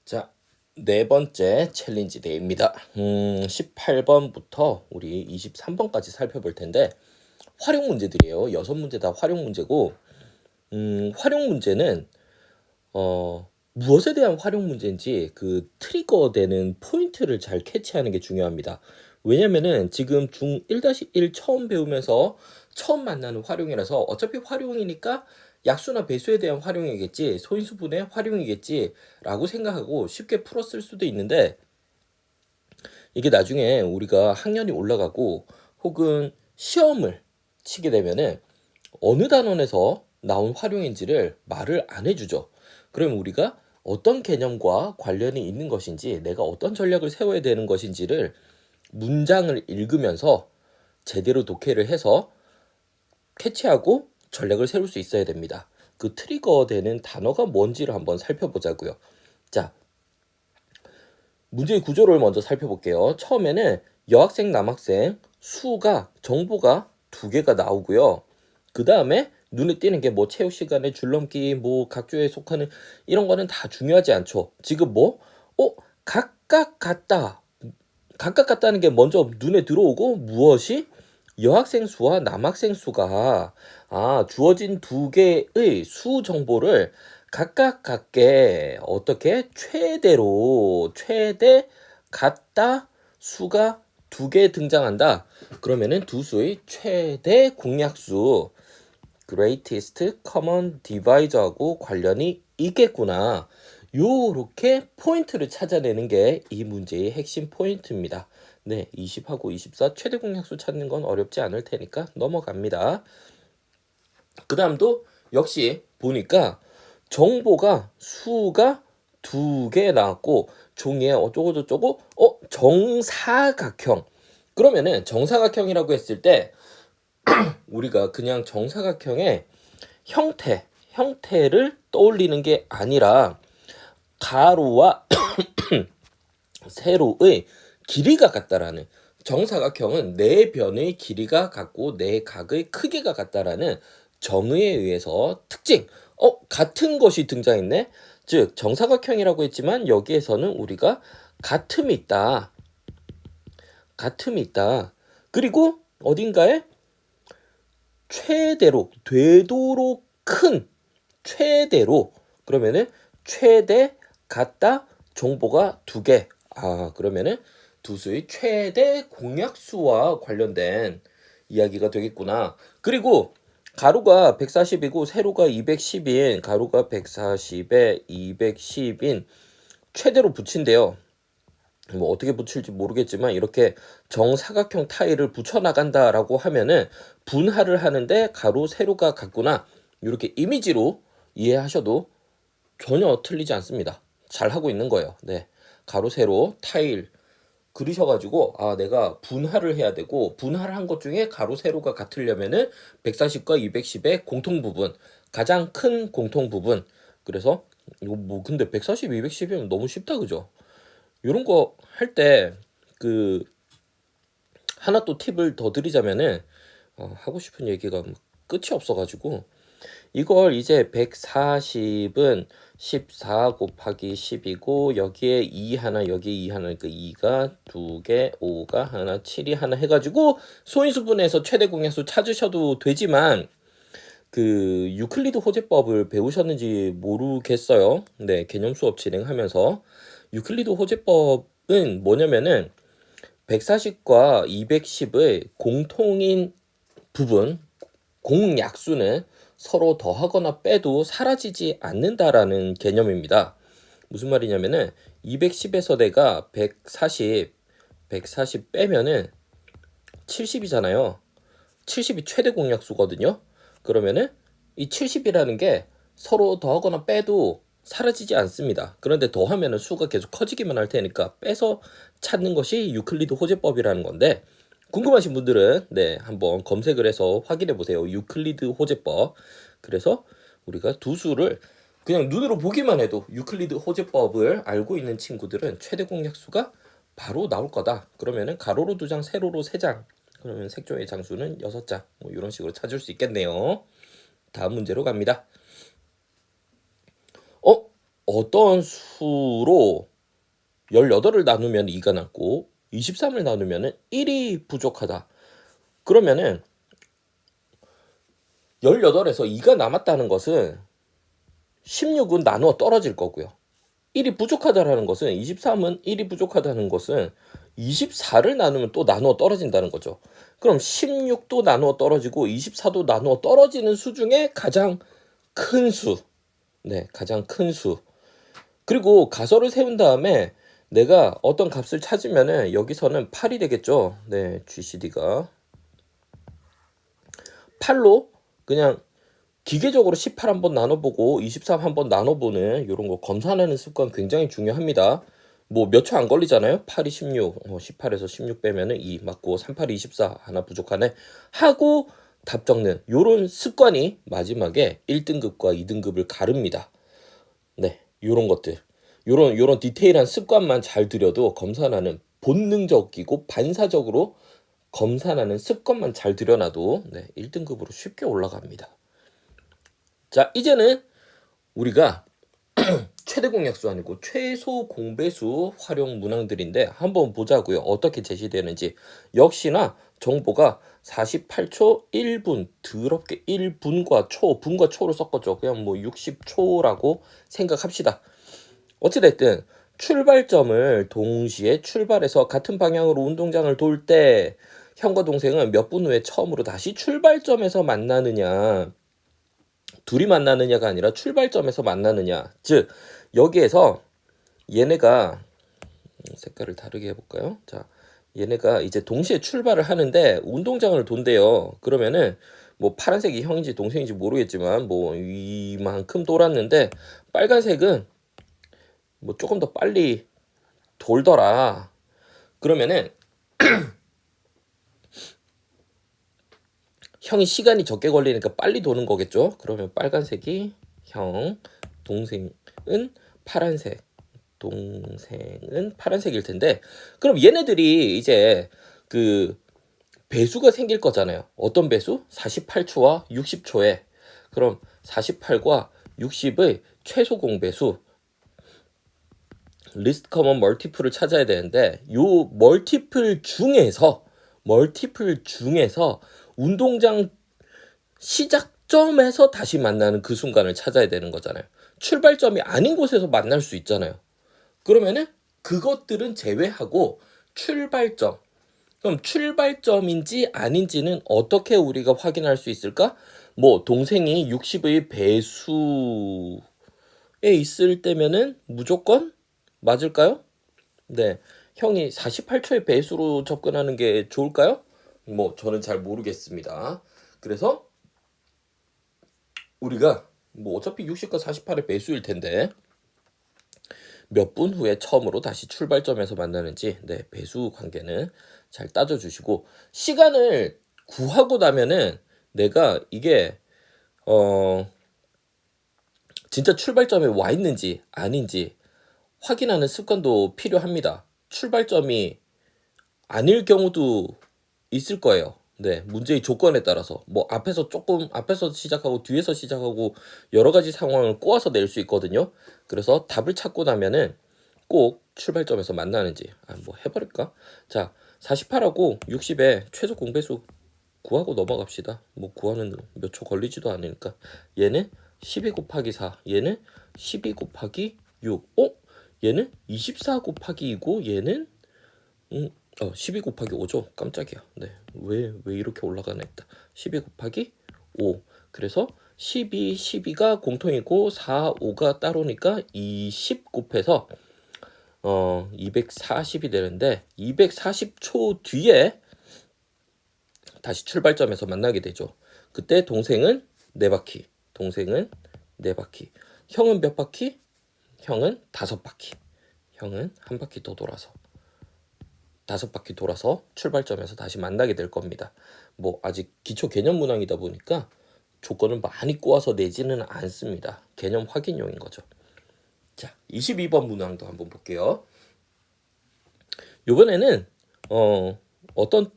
자, 네 번째 챌린지 데이입니다. 18번부터 우리 23번까지 살펴볼 텐데 활용 문제들이에요. 6문제 다 활용 문제고 활용 문제는 무엇에 대한 활용 문제인지 그 트리거되는 포인트를 잘 캐치하는 게 중요합니다. 왜냐면은 지금 중1-1 처음 배우면서 처음 만나는 활용이라서 어차피 활용이니까 약수나 배수에 대한 활용이겠지, 소인수분해 활용이겠지 라고 생각하고 쉽게 풀었을 수도 있는데, 이게 나중에 우리가 학년이 올라가고 혹은 시험을 치게 되면은 어느 단원에서 나온 활용인지를 말을 안 해주죠. 그럼 우리가 어떤 개념과 관련이 있는 것인지, 내가 어떤 전략을 세워야 되는 것인지를 문장을 읽으면서 제대로 독해를 해서 캐치하고 전략을 세울 수 있어야 됩니다. 그 트리거 되는 단어가 뭔지를 한번 살펴보자고요. 자, 문제의 구조를 먼저 살펴볼게요. 처음에는 여학생, 남학생, 수가, 정보가 2개가 나오고요. 그 다음에 눈에 띄는 게 뭐 체육 시간에 줄넘기, 뭐 각조에 속하는 이런 거는 다 중요하지 않죠. 지금 각각 같다. 각각 같다는 게 먼저 눈에 들어오고, 무엇이 여학생 수와 남학생 수가 주어진 2개의 수 정보를 각각 같게 어떻게 최대 같다 수가 2개 등장한다. 그러면은 두 수의 최대 공약수 greatest common divisor하고 관련이 있겠구나. 요렇게 포인트를 찾아내는 게 이 문제의 핵심 포인트입니다. 네, 20하고 24 최대 공약수 찾는 건 어렵지 않을 테니까 넘어갑니다. 그 다음도 역시 보니까 정보가 수가 2개 나왔고 종이에 어쩌고저쩌고 정사각형. 그러면은 정사각형이라고 했을 때 우리가 그냥 정사각형의 형태를 떠올리는 게 아니라 가로와 세로의 길이가 같다라는, 정사각형은 네 변의 길이가 같고 네 각의 크기가 같다라는 정의에 의해서 특징, 같은 것이 등장했네. 즉 정사각형이라고 했지만 여기에서는 우리가 같음이 있다. 그리고 어딘가에 최대로 되도록 큰 최대로, 그러면은 최대 같다 정보가 2개. 그러면은 두 수의 최대 공약수와 관련된 이야기가 되겠구나. 그리고 가로가 140이고 세로가 210인, 가로가 140에 210인 최대로 붙인대요. 뭐 어떻게 붙일지 모르겠지만 이렇게 정사각형 타일을 붙여 나간다라고 하면은 분할을 하는데 가로 세로가 같구나, 이렇게 이미지로 이해하셔도 전혀 틀리지 않습니다. 잘 하고 있는 거예요. 네, 가로 세로 타일 그리셔가지고 내가 분할을 해야 되고, 분할한 것 중에 가로 세로가 같으려면은 140과 210의 공통 부분, 가장 큰 공통 부분. 그래서 이거 뭐 근데 140, 210이면 너무 쉽다, 그죠? 이런 거 할 때 그 하나 또 팁을 더 드리자면은 하고 싶은 얘기가 끝이 없어가지고, 이걸 이제 140은 14 곱하기 10이고 여기에 2 하나, 여기에 2 하나, 그러니까 2가 2개, 5가 하나, 7이 하나 해가지고 소인수분해에서 최대 공약수 찾으셔도 되지만, 그 유클리드 호재법을 배우셨는지 모르겠어요. 네, 개념 수업 진행하면서 유클리드 호재법은 뭐냐면은 140과 210의 공통인 부분, 공약수는 서로 더하거나 빼도 사라지지 않는다라는 개념입니다. 무슨 말이냐면은 210에서 내가 140 빼면은 70이잖아요. 70이 최대 공약수거든요. 그러면은 이 70이라는 게 서로 더하거나 빼도 사라지지 않습니다. 그런데 더하면은 수가 계속 커지기만 할 테니까 빼서 찾는 것이 유클리드 호재법이라는 건데, 궁금하신 분들은 한번 검색을 해서 확인해 보세요. 유클리드 호재법. 그래서 우리가 두 수를 그냥 눈으로 보기만 해도 유클리드 호재법을 알고 있는 친구들은 최대 공약수가 바로 나올 거다. 그러면은 가로로 2장, 세로로 3장. 그러면 색조의 장수는 6장. 뭐 이런 식으로 찾을 수 있겠네요. 다음 문제로 갑니다. 어떤 수로 18을 나누면 2가 남고 23을 나누면 1이 부족하다. 그러면은 18에서 2가 남았다는 것은 16은 나누어 떨어질 거고요. 1이 부족하다라는 것은 23은 1이 부족하다는 것은 24를 나누면 또 나누어 떨어진다는 거죠. 그럼 16도 나누어 떨어지고 24도 나누어 떨어지는 수 중에 가장 큰 수. 네, 가장 큰 수. 그리고 가설을 세운 다음에 내가 어떤 값을 찾으면은 여기서는 8이 되겠죠. 네, GCD가 8로 그냥 기계적으로 18 한번 나눠보고 23 한번 나눠보는 이런 거 검사하는 습관 굉장히 중요합니다. 뭐 몇 초 안 걸리잖아요. 8이 16, 18에서 16 빼면은 2 맞고 38이 24 하나 부족하네 하고 답 적는 요런 습관이 마지막에 1등급과 2등급을 가릅니다. 네, 요런 것들. 요런 디테일한 습관만 잘 들여도 검사하는 본능적이고 반사적으로 검사하는 습관만 잘 들여놔도 네, 1등급으로 쉽게 올라갑니다. 자, 이제는 우리가 최대 공약수 아니고 최소 공배수 활용 문항들인데 한번 보자고요. 어떻게 제시되는지. 역시나 정보가 48초 1분, 더럽게 1분과 초, 분과 초를 섞었죠. 그냥 뭐 60초라고 생각합시다. 어찌됐든 출발점을 동시에 출발해서 같은 방향으로 운동장을 돌 때 형과 동생은 몇 분 후에 처음으로 다시 출발점에서 만나느냐, 둘이 만나느냐가 아니라 출발점에서 만나느냐. 즉 여기에서 얘네가 색깔을 다르게 해볼까요? 자, 얘네가 이제 동시에 출발을 하는데 운동장을 돈대요. 그러면은 뭐 파란색이 형인지 동생인지 모르겠지만 뭐 이만큼 돌았는데 빨간색은 뭐 조금 더 빨리 돌더라. 그러면은 형이 시간이 적게 걸리니까 빨리 도는 거겠죠. 그러면 빨간색이 형, 동생은 파란색, 동생은 파란색일 텐데, 그럼 얘네들이 이제 그 배수가 생길 거잖아요. 어떤 배수? 48초와 60초에. 그럼 48과 60의 최소 공배수 리스트 커먼 멀티플을 찾아야 되는데 요 멀티플 중에서 운동장 시작점에서 다시 만나는 그 순간을 찾아야 되는 거잖아요. 출발점이 아닌 곳에서 만날 수 있잖아요. 그러면은 그것들은 제외하고 출발점. 그럼 출발점인지 아닌지는 어떻게 우리가 확인할 수 있을까? 뭐 동생이 60의 배수에 있을 때면은 무조건 맞을까요? 네. 형이 48초의 배수로 접근하는 게 좋을까요? 뭐 저는 잘 모르겠습니다. 그래서 우리가 뭐 어차피 60과 48의 배수일 텐데 몇 분 후에 처음으로 다시 출발점에서 만나는지 네, 배수 관계는 잘 따져주시고 시간을 구하고 나면은 내가 이게 진짜 출발점에 와 있는지 아닌지 확인하는 습관도 필요합니다. 출발점이 아닐 경우도 있을 거예요. 네, 문제의 조건에 따라서 뭐 앞에서 시작하고 뒤에서 시작하고 여러 가지 상황을 꼬아서 낼 수 있거든요. 그래서 답을 찾고 나면은 꼭 출발점에서 만나는지 뭐 해버릴까? 자, 48하고 60의 최소 공배수 구하고 넘어갑시다. 뭐 구하는 몇 초 걸리지도 않으니까. 얘는 12 곱하기 4, 얘는 12 곱하기 6. 얘는 24 곱하기 2고 얘는 12 곱하기 5죠. 깜짝이야. 네. 왜 이렇게 올라가나 했다. 12 곱하기 5. 그래서 12가 공통이고 4, 5가 따로니까 20 곱해서 240이 되는데 240초 뒤에 다시 출발점에서 만나게 되죠. 그때 동생은 4바퀴, 동생은 4바퀴. 형은 몇 바퀴? 형은 5바퀴. 형은 한 바퀴 더 돌아서 5바퀴 돌아서 출발점에서 다시 만나게 될 겁니다. 뭐 아직 기초 개념 문항이다 보니까 조건을 많이 꼬아서 내지는 않습니다. 개념 확인용인 거죠. 자, 22번 문항도 한번 볼게요. 이번에는 어떤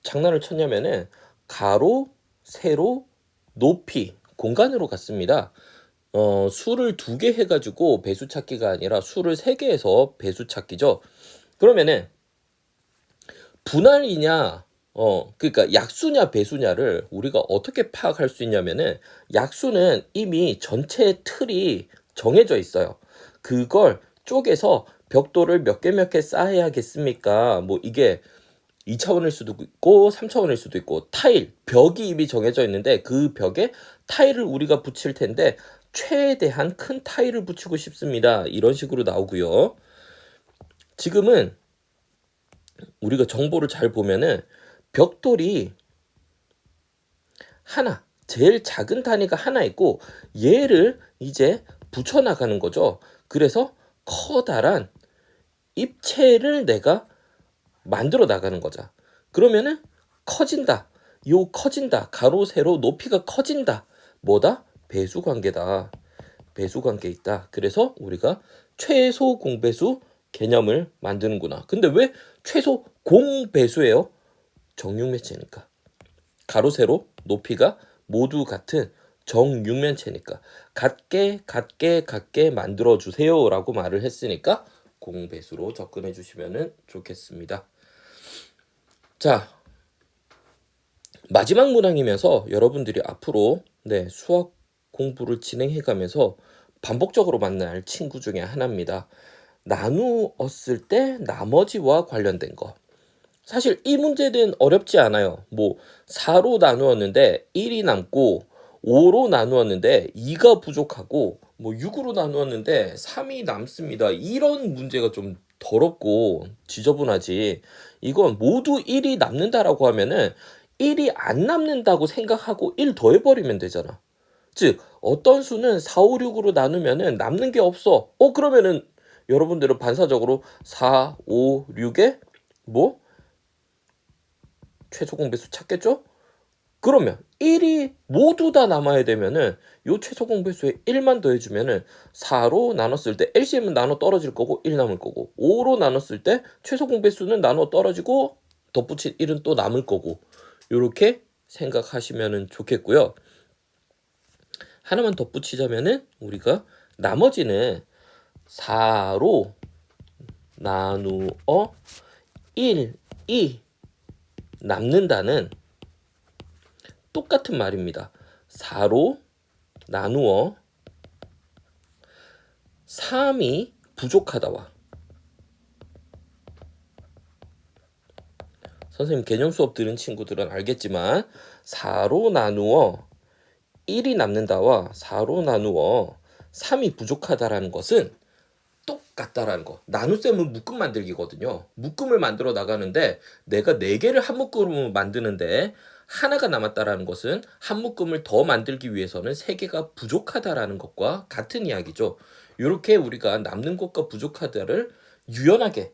장난을 쳤냐면은 가로, 세로, 높이, 공간으로 갔습니다. 수를 2개 해가지고 배수 찾기가 아니라 수를 3개 해서 배수 찾기죠. 그러면은 분할이냐, 그러니까 약수냐 배수냐를 우리가 어떻게 파악할 수 있냐면은 약수는 이미 전체 틀이 정해져 있어요. 그걸 쪼개서 벽돌을 몇 개 쌓아야겠습니까? 뭐 이게 2차원일 수도 있고 3차원일 수도 있고 타일, 벽이 이미 정해져 있는데 그 벽에 타일을 우리가 붙일 텐데 최대한 큰 타일을 붙이고 싶습니다. 이런 식으로 나오고요. 지금은 우리가 정보를 잘 보면은 벽돌이 하나, 제일 작은 단위가 하나 있고 얘를 이제 붙여나가는 거죠. 그래서 커다란 입체를 내가 만들어 나가는 거죠. 그러면은 커진다. 커진다. 가로 세로 높이가 커진다. 뭐다? 배수 관계다. 배수 관계 있다. 그래서 우리가 최소 공배수 개념을 만드는구나. 근데 왜 최소 공배수예요? 정육면체니까. 가로 세로 높이가 모두 같은 정육면체니까 같게 만들어 주세요라고 말을 했으니까 공배수로 접근해 주시면 좋겠습니다. 자, 마지막 문항이면서 여러분들이 앞으로 수학 공부를 진행해 가면서 반복적으로 만날 친구 중에 하나입니다. 나누었을 때 나머지와 관련된 거. 사실 이 문제는 어렵지 않아요. 뭐 4로 나누었는데 1이 남고 5로 나누었는데 2가 부족하고 뭐 6으로 나누었는데 3이 남습니다. 이런 문제가 좀 더럽고 지저분하지. 이건 모두 1이 남는다라고 하면은 1이 안 남는다고 생각하고 1 더해버리면 되잖아. 즉 어떤 수는 4, 5, 6으로 나누면은 남는 게 없어. 그러면은 여러분들은 반사적으로 4, 5, 6에 뭐 최소 공배수 찾겠죠? 그러면 1이 모두 다 남아야 되면은 요 최소 공배수에 1만 더해주면은 4로 나눴을 때 LCM은 나눠 떨어질 거고 1 남을 거고 5로 나눴을 때 최소 공배수는 나눠 떨어지고 덧붙인 1은 또 남을 거고 요렇게 생각하시면 좋겠고요. 하나만 덧붙이자면은 우리가 나머지는 4로 나누어 1, 2 남는다는 똑같은 말입니다. 4로 나누어 3이 부족하다와 선생님 개념 수업 들은 친구들은 알겠지만 4로 나누어 1이 남는다와 4로 나누어 3이 부족하다라는 것은 똑같다라는 거. 나눗셈은 묶음 만들기거든요. 묶음을 만들어 나가는데 내가 4개를 한 묶음을 만드는데 하나가 남았다라는 것은 한 묶음을 더 만들기 위해서는 3개가 부족하다라는 것과 같은 이야기죠. 이렇게 우리가 남는 것과 부족하다를 유연하게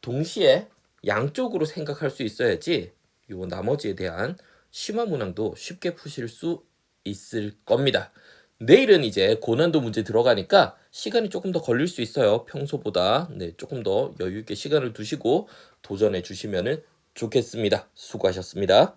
동시에 양쪽으로 생각할 수 있어야지 요 나머지에 대한 심화 문항도 쉽게 푸실 수 있을 겁니다. 내일은 이제 고난도 문제 들어가니까 시간이 조금 더 걸릴 수 있어요. 평소보다. 조금 더 여유 있게 시간을 두시고 도전해 주시면 좋겠습니다. 수고하셨습니다.